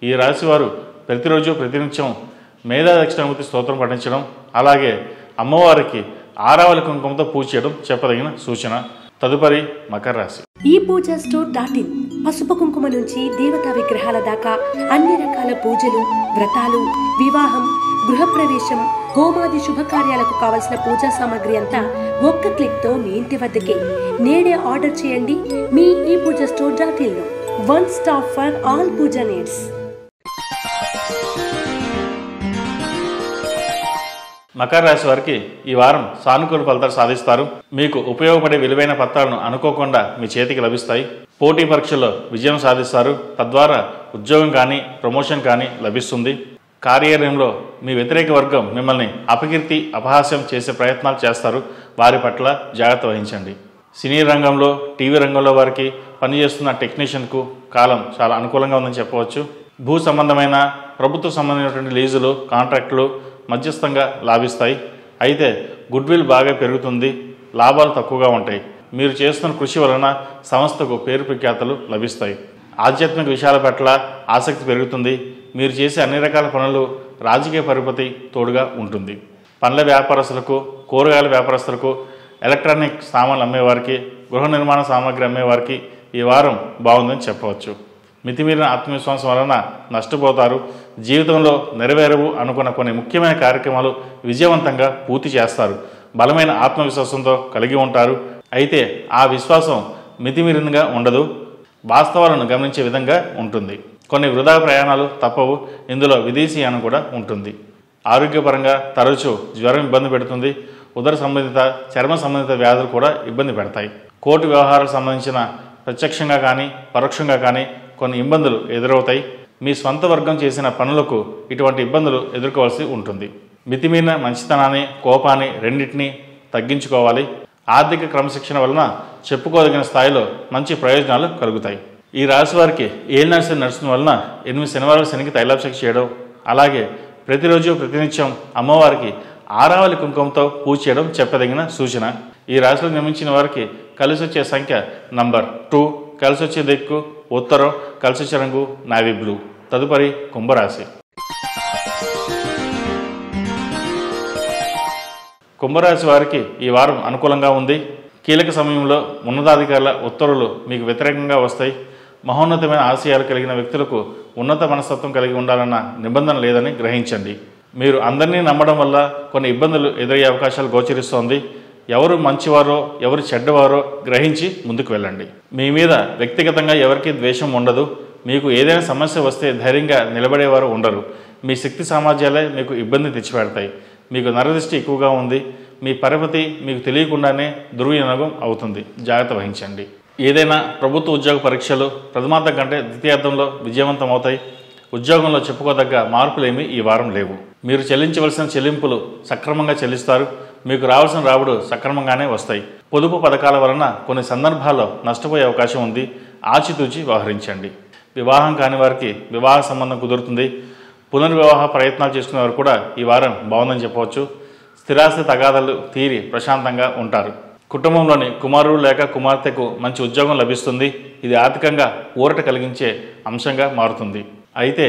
ఈ రాశి వారు ప్రతిరోజు ప్రతినిత్యం మేధా దక్షిణామూర్తి స్తోత్రం పఠించడం, అలాగే అమ్మవారికి ఆరావళి కుంకుమతో పూజ చేయడం చెప్పదగిన సూచన. తదుపరి మకర రాశి. ఈ పూజ స్టోర్.in పసుపు కుంకుమ నుంచి దేవతా విగ్రహాల దాకా అన్ని రకాల పూజలు, వ్రతాలు, వివాహం, గృహప్రవేశం, హోమాది శుభకార్యాలకు కావలసిన పూజా సామాగ్రి అంతా ఒక్క క్లిక్ తో మీ ఇంటి వద్దకే. నేడే ఆర్డర్ చేయండి మీ ఈ పూజ స్టోర్.in లో. One stop for all puja needs. మకర రాశి వారికి ఈ వారం సానుకూల ఫలితాలు సాధిస్తారు. మీకు ఉపయోగపడే విలువైన పత్రాలను అనుకోకుండా మీ చేతికి లభిస్తాయి. పోటీ పరీక్షల్లో విజయం సాధిస్తారు. తద్వారా ఉద్యోగం కానీ ప్రమోషన్ కానీ లభిస్తుంది. కార్యాలయంలో మీ వ్యతిరేక వర్గం మిమ్మల్ని అపకీర్తి, అపహాస్యం చేసే ప్రయత్నాలు చేస్తారు. వారి పట్ల జాగ్రత్త వహించండి. సినీ రంగంలో, టీవీ రంగంలో వారికి పనిచేస్తున్న టెక్నీషియన్కు కాలం చాలా అనుకూలంగా ఉందని చెప్పవచ్చు. భూ సంబంధమైన, ప్రభుత్వ సంబంధమైనటువంటి లీజులు, కాంట్రాక్టులు మధ్యస్థంగా లాభిస్తాయి. అయితే గుడ్విల్ బాగా పెరుగుతుంది. లాభాలు తక్కువగా ఉంటాయి. మీరు చేస్తున్న కృషి వలన సంస్థకు పేరు ప్రఖ్యాతలు లభిస్తాయి. ఆధ్యాత్మిక విషయాల పట్ల ఆసక్తి పెరుగుతుంది. మీరు చేసే అన్ని రకాల పనులు రాజకీయ పరిపతి తోడుగా ఉంటుంది. పండ్ల వ్యాపారస్తులకు, కూరగాయల వ్యాపారస్తులకు, ఎలక్ట్రానిక్ సామాన్లు అమ్మేవారికి, గృహ నిర్మాణ సామాగ్రి అమ్మేవారికి ఈ వారం బాగుందని చెప్పవచ్చు. మితిమీరిన ఆత్మవిశ్వాసం వలన నష్టపోతారు. జీవితంలో నెరవేరవు అనుకున్న కొన్ని ముఖ్యమైన కార్యక్రమాలు విజయవంతంగా పూర్తి చేస్తారు. బలమైన ఆత్మవిశ్వాసంతో కలిగి ఉంటారు. అయితే ఆ విశ్వాసం మితిమీరినగా ఉండదు. వాస్తవాలను గమనించే విధంగా ఉంటుంది. కొన్ని వృధా ప్రయాణాలు తప్పవు. ఇందులో విదేశీయానం కూడా ఉంటుంది. ఆరోగ్యపరంగా తరచూ జ్వరం ఇబ్బంది పెడుతుంది. ఉదర సంబంధిత, చర్మ సంబంధిత వ్యాధులు కూడా ఇబ్బంది పెడతాయి. కోర్టు వ్యవహారాలకు సంబంధించిన ప్రత్యక్షంగా కానీ పరోక్షంగా కానీ కొన్ని ఇబ్బందులు ఎదురవుతాయి. మీ స్వంత వర్గం చేసిన పనులకు ఇటువంటి ఇబ్బందులు ఎదుర్కోవాల్సి ఉంటుంది. మితిమీరిన మంచితనాన్ని, కోపాన్ని రెండింటినీ తగ్గించుకోవాలి. ఆర్థిక క్రమశిక్షణ వలన చెప్పుకోదగిన స్థాయిలో మంచి ప్రయోజనాలు కలుగుతాయి. ఈ రాశి వారికి ఏలినాటి శని నడుస్తున్న వలన 8 శనివారాలు శనికి తైలాభిషేకం చేయడం, అలాగే ప్రతిరోజు ప్రతినిత్యం అమ్మవారికి ఆరావళి కుంకుమతో పూజ చేయడం చెప్పదగిన సూచన. ఈ రాశిలో జన్మించిన వారికి కలిసి వచ్చే సంఖ్య నంబర్ 2, కలిసి వచ్చే దిక్కు ఉత్తరం, కలిసి వచ్చే రంగు నావీ బ్లూ. తదుపరి కుంభరాశి. కుంభరాశి వారికి ఈ వారం అనుకూలంగా ఉంది. కీలక సమయంలో ఉన్నతాధికారుల ఉత్తర్వులు మీకు వ్యతిరేకంగా వస్తాయి. మహోన్నతమైన ఆశయాలు కలిగిన వ్యక్తులకు ఉన్నత మనస్తత్వం కలిగి ఉండాలన్న నిబంధన లేదని గ్రహించండి. మీరు అందరినీ నమ్మడం వల్ల కొన్ని ఇబ్బందులు ఎదురయ్యే అవకాశాలు గోచరిస్తోంది. ఎవరు మంచివారో ఎవరు చెడ్డవారో గ్రహించి ముందుకు వెళ్ళండి. మీ మీద వ్యక్తిగతంగా ఎవరికీ ద్వేషం ఉండదు. మీకు ఏదైనా సమస్య వస్తే ధైర్యంగా నిలబడేవారు ఉండరు. మీ శక్తి సామర్థ్యాలే మీకు ఇబ్బంది తెచ్చిపెడతాయి. మీకు నరదృష్టి ఎక్కువగా ఉంది. మీ పరపతి మీకు తెలియకుండానే దుర్వినియోగం అవుతుంది. జాగ్రత్త వహించండి. ఏదైనా ప్రభుత్వ ఉద్యోగ పరీక్షలు ప్రథమార్థం కంటే ద్వితీయార్థంలో విజయవంతం అవుతాయి. ఉద్యోగంలో చెప్పుకోదగ్గ మార్పులేమీ ఈ వారం లేవు. మీరు చెల్లించవలసిన చెల్లింపులు సక్రమంగా చెల్లిస్తారు. మీకు రావాల్సిన రాబడులు సక్రమంగానే వస్తాయి. పొదుపు పథకాల వలన కొన్ని సందర్భాల్లో నష్టపోయే అవకాశం ఉంది. ఆచితూచి వ్యవహరించండి. వివాహం కాని వారికి వివాహ సంబంధం కుదురుతుంది. పునర్వివాహ ప్రయత్నాలు చేసుకునే వారు కూడా ఈ వారం బాగుందని చెప్పవచ్చు. స్థిరాస్తి తగాదాలు తీరి ప్రశాంతంగా ఉంటారు. కుటుంబంలోని కుమారుడు లేక కుమార్తెకు మంచి ఉద్యోగం లభిస్తుంది. ఇది ఆర్థికంగా ఊరట కలిగించే అంశంగా మారుతుంది. అయితే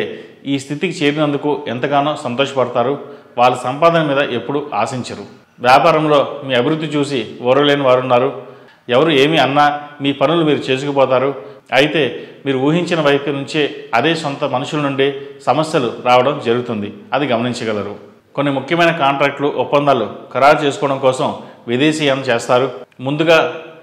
ఈ స్థితికి చేరినందుకు ఎంతగానో సంతోషపడతారు. వాళ్ళ సంపాదన మీద ఎప్పుడూ ఆశించరు. వ్యాపారంలో మీ అభివృద్ధి చూసి ఓరలేని వారున్నారు. ఎవరు ఏమి అన్నా మీ పనులు మీరు చేసుకుపోతారు. అయితే మీరు ఊహించిన వైపు నుంచే అదే సొంత మనుషుల నుండి సమస్యలు రావడం జరుగుతుంది. అది గమనించగలరు. కొన్ని ముఖ్యమైన కాంట్రాక్టులు ఒప్పందాలు ఖరారు చేసుకోవడం కోసం విదేశీయానం చేస్తారు. ముందుగా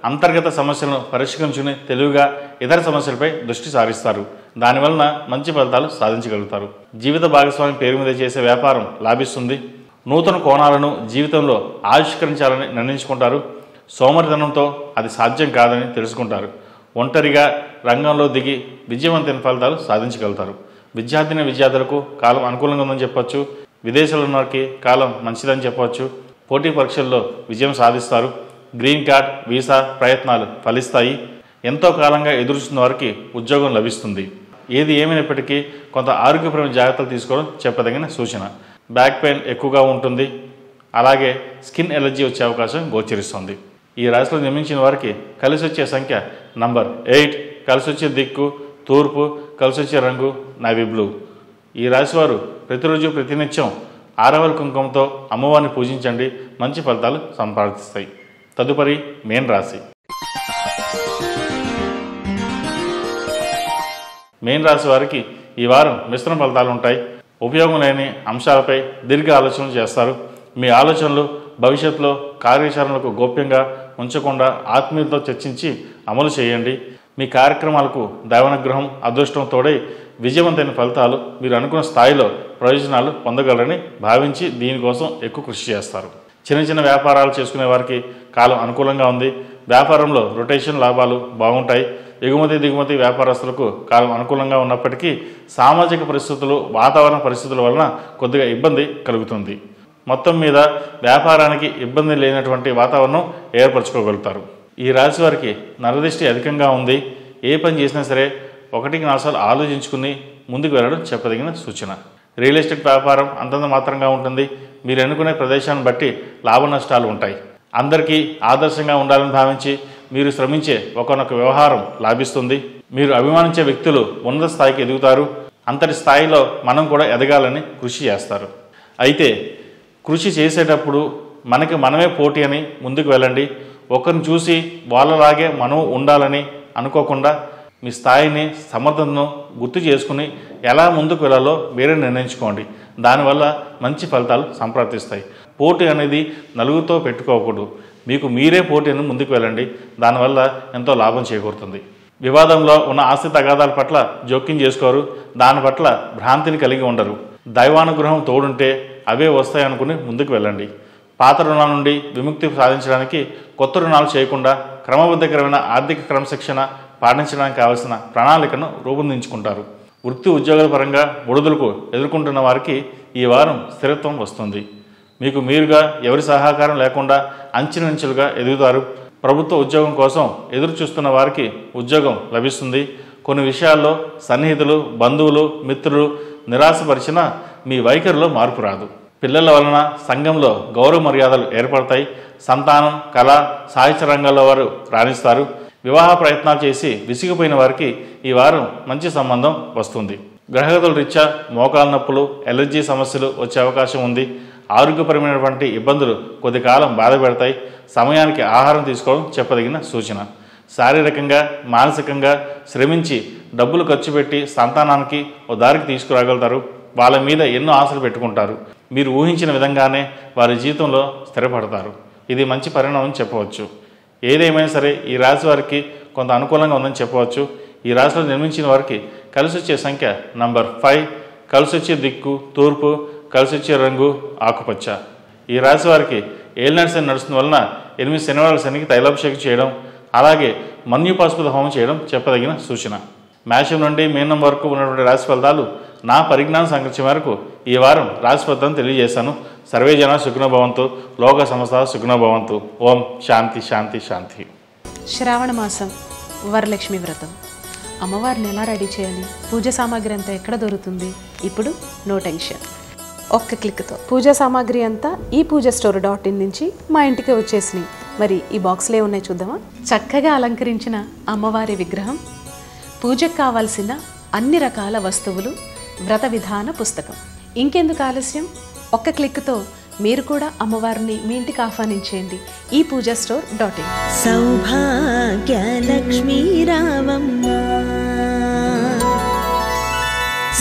అంతర్గత సమస్యలను పరిష్కరించుకుని తెలివిగా ఇతర సమస్యలపై దృష్టి సారిస్తారు. దానివలన మంచి ఫలితాలు సాధించగలుగుతారు. జీవిత భాగస్వామి పేరు మీద చేసే వ్యాపారం లాభిస్తుంది. నూతన కోణాలను జీవితంలో ఆవిష్కరించాలని నిర్ణయించుకుంటారు. సోమరితనంతో అది సాధ్యం కాదని తెలుసుకుంటారు. ఒంటరిగా రంగంలో దిగి విజయవంతమైన ఫలితాలు సాధించగలుగుతారు. విద్యార్థులకు కాలం అనుకూలంగా ఉందని చెప్పవచ్చు. విదేశాల్లో ఉన్న వారికి కాలం మంచిదని చెప్పవచ్చు. పోటీ పరీక్షల్లో విజయం సాధిస్తారు. గ్రీన్ కార్డ్, వీసా ప్రయత్నాలు ఫలిస్తాయి. ఎంతో కాలంగా ఎదురుస్తున్న వారికి ఉద్యోగం లభిస్తుంది. ఏది ఏమైనప్పటికీ కొంత ఆరోగ్యపరమైన జాగ్రత్తలు తీసుకోవడం చెప్పదగిన సూచన. బ్యాక్ పెయిన్ ఎక్కువగా ఉంటుంది. అలాగే స్కిన్ ఎలర్జీ వచ్చే అవకాశం గోచరిస్తుంది. ఈ రాశిలో జన్మించిన వారికి కలిసి వచ్చే సంఖ్య నంబర్ 8, కలిసి వచ్చే దిక్కు తూర్పు, కలిసి వచ్చే రంగు నావీ బ్లూ. ఈ రాశివారు ప్రతిరోజు ప్రతినిత్యం ఆరావళి కుంకుమతో అమ్మవారిని పూజించండి. మంచి ఫలితాలు సంపాదిస్తాయి. తదుపరి మీన రాశి. మీన రాశి వారికి ఈ వారం మిశ్రమ ఫలితాలు ఉంటాయి. ఉపయోగం లేని అంశాలపై దీర్ఘ ఆలోచనలు చేస్తారు. మీ ఆలోచనలు భవిష్యత్తులో కార్యాచరణలకు గోప్యంగా ఉంచకుండా ఆత్మీయులతో చర్చించి అమలు చేయండి. మీ కార్యక్రమాలకు దైవానుగ్రహం అదృష్టం తోడై విజయవంతమైన ఫలితాలు మీరు అనుకున్న స్థాయిలో ప్రయోజనాలు పొందగలరని భావించి దీనికోసం ఎక్కువ కృషి చేస్తారు. చిన్న చిన్న వ్యాపారాలు చేసుకునే వారికి కాలం అనుకూలంగా ఉంది. వ్యాపారంలో రొటేషన్ లాభాలు బాగుంటాయి. ఎగుమతి దిగుమతి వ్యాపారస్తులకు కాలం అనుకూలంగా ఉన్నప్పటికీ సామాజిక పరిస్థితులు, వాతావరణ పరిస్థితుల వలన కొద్దిగా ఇబ్బంది కలుగుతుంది. మొత్తం మీద వ్యాపారానికి ఇబ్బంది లేనటువంటి వాతావరణం ఏర్పరచుకోగలుగుతారు. ఈ రాశి వారికి నరదృష్టి అధికంగా ఉంది. ఏ పని చేసినా సరే 1-4 సార్లు ఆలోచించుకుని ముందుకు వెళ్ళడం చెప్పదగిన సూచన. రియల్ ఎస్టేట్ వ్యాపారం అంతంత మాత్రంగా ఉంటుంది. మీరు ఎన్నుకునే ప్రదేశాన్ని బట్టి లాభ నష్టాలు ఉంటాయి. అందరికీ ఆదర్శంగా ఉండాలని భావించి మీరు శ్రమించే ఒకనొక వ్యవహారం లాభిస్తుంది. మీరు అభిమానించే వ్యక్తులు ఉన్నత స్థాయికి ఎదుగుతారు. అంతటి స్థాయిలో మనం కూడా ఎదగాలని కృషి చేస్తారు. అయితే కృషి చేసేటప్పుడు మనకి మనమే పోటీ అని ముందుకు వెళ్ళండి. ఒకరిని చూసి వాళ్ళలాగే మనం ఉండాలని అనుకోకుండా మీ స్థాయిని, సమర్థతను గుర్తు చేసుకుని ఎలా ముందుకు వెళ్ళాలో మీరే నిర్ణయించుకోండి. దానివల్ల మంచి ఫలితాలు సంప్రాప్తిస్తాయి. పోటీ అనేది నలుగురితో పెట్టుకోకూడదు. మీకు మీరే పోటీ అని ముందుకు వెళ్ళండి. దానివల్ల ఎంతో లాభం చేకూరుతుంది. వివాదంలో ఉన్న ఆస్తి తగాదాల పట్ల జోక్యం చేసుకోరు. దాని పట్ల భ్రాంతిని కలిగి ఉండరు. దైవానుగ్రహం తోడుంటే అవే వస్తాయనుకుని ముందుకు వెళ్ళండి. పాత రుణాల నుండి విముక్తి సాధించడానికి కొత్త రుణాలు చేయకుండా క్రమబద్ధకరమైన ఆర్థిక క్రమశిక్షణ పాటించడానికి కావలసిన ప్రణాళికను రూపొందించుకుంటారు. వృత్తి ఉద్యోగాల పరంగా ఒడుదలకు ఎదుర్కొంటున్న వారికి ఈ వారం స్థిరత్వం వస్తుంది. మీకు మీరుగా ఎవరి సహకారం లేకుండా అంచెలంచెలుగా ఎదుగుతారు. ప్రభుత్వ ఉద్యోగం కోసం ఎదురు చూస్తున్న వారికి ఉద్యోగం లభిస్తుంది. కొన్ని విషయాల్లో సన్నిహితులు, బంధువులు, మిత్రులు నిరాశపరిచినా మీ వైఖరిలో మార్పు రాదు. పిల్లల వలన సంఘంలో గౌరవ మర్యాదలు ఏర్పడతాయి. సంతానం, కళ, సాహిత్య రంగాల్లో వారు రాణిస్తారు. వివాహ ప్రయత్నాలు చేసి విసిగిపోయిన వారికి ఈ వారం మంచి సంబంధం వస్తుంది. గ్రహగతుల రీత్యా మోకాలు నొప్పులు, ఎలర్జీ సమస్యలు వచ్చే అవకాశం ఉంది. ఆరోగ్యపరమైనటువంటి ఇబ్బందులు కొద్ది కాలం బాధ పెడతాయి. సమయానికి ఆహారం తీసుకోవడం చెప్పదగిన సూచన. శారీరకంగా, మానసికంగా శ్రమించి డబ్బులు ఖర్చు పెట్టి సంతానానికి ఓ దారికి తీసుకురాగలుగుతారు. వాళ్ళ మీద ఎన్నో ఆశలు పెట్టుకుంటారు. మీరు ఊహించిన విధంగానే వారి జీవితంలో స్థిరపడతారు. ఇది మంచి పరిణామం చెప్పవచ్చు. ఏదేమైనా సరే ఈ రాశి వారికి కొంత అనుకూలంగా ఉందని చెప్పవచ్చు. ఈ రాశిలో నిర్మించిన వారికి కలిసి వచ్చే సంఖ్య నంబర్ 5, కలిసి వచ్చే దిక్కు తూర్పు, కలిసి వచ్చే రంగు ఆకుపచ్చ. ఈ రాశి వారికి ఏలినాటి శని నడుస్తున్న వలన 8 శనివారాల శనికి తైలాభిషేకం చేయడం, అలాగే మన్యుపాశుపత హోమం చేయడం చెప్పదగిన సూచన. మేషం నుండి మీనం వరకు ఉన్నటువంటి రాశి ఫలితాలు నా పరిజ్ఞాన సంకల్పం మేరకు ఈ వారం రాశి ఫలితాలను తెలియజేశాను. సర్వే జన సుఖినో భవంతు, లోక సమస్త సుఖినో భవంతు. ఓం శాంతి శాంతి శాంతి. శ్రావణ మాసం వరలక్ష్మి వ్రతం. అమ్మవారిని ఎలా రెడీ చేయాలి? పూజ సామాగ్రి అంతా ఎక్కడ దొరుకుతుంది? ఇప్పుడు నో టెన్షన్, ఒక్క క్లిక్తో పూజా సామాగ్రి అంతా ఈ పూజాస్టోర్.in నుంచి మా ఇంటికి వచ్చేసినాయి. మరి ఈ బాక్స్లో ఉన్నాయి చూద్దామా? చక్కగా అలంకరించిన అమ్మవారి విగ్రహం, పూజకు కావాల్సిన అన్ని రకాల వస్తువులు, వ్రత విధాన పుస్తకం. ఇంకెందుకు ఆలస్యం, ఒక్క క్లిక్తో మీరు కూడా అమ్మవారిని మీ ఇంటికి ఆహ్వానించేయండి ఈ పూజాస్టోర్.in. సౌభాగ్యలక్ష్మీ రావమ్మ,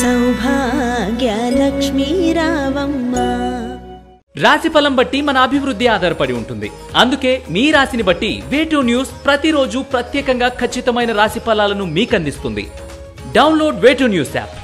సౌభాగ్యలక్ష్మీ రావమ్మ. రాశి ఫలం బట్టి మన అభివృద్ధి ఆధారపడి ఉంటుంది. అందుకే మీ రాశిని బట్టి వే2 న్యూస్ ప్రతిరోజు ప్రత్యేకంగా ఖచ్చితమైన రాశి ఫలాలను మీకు అందిస్తుంది. Download way two news app.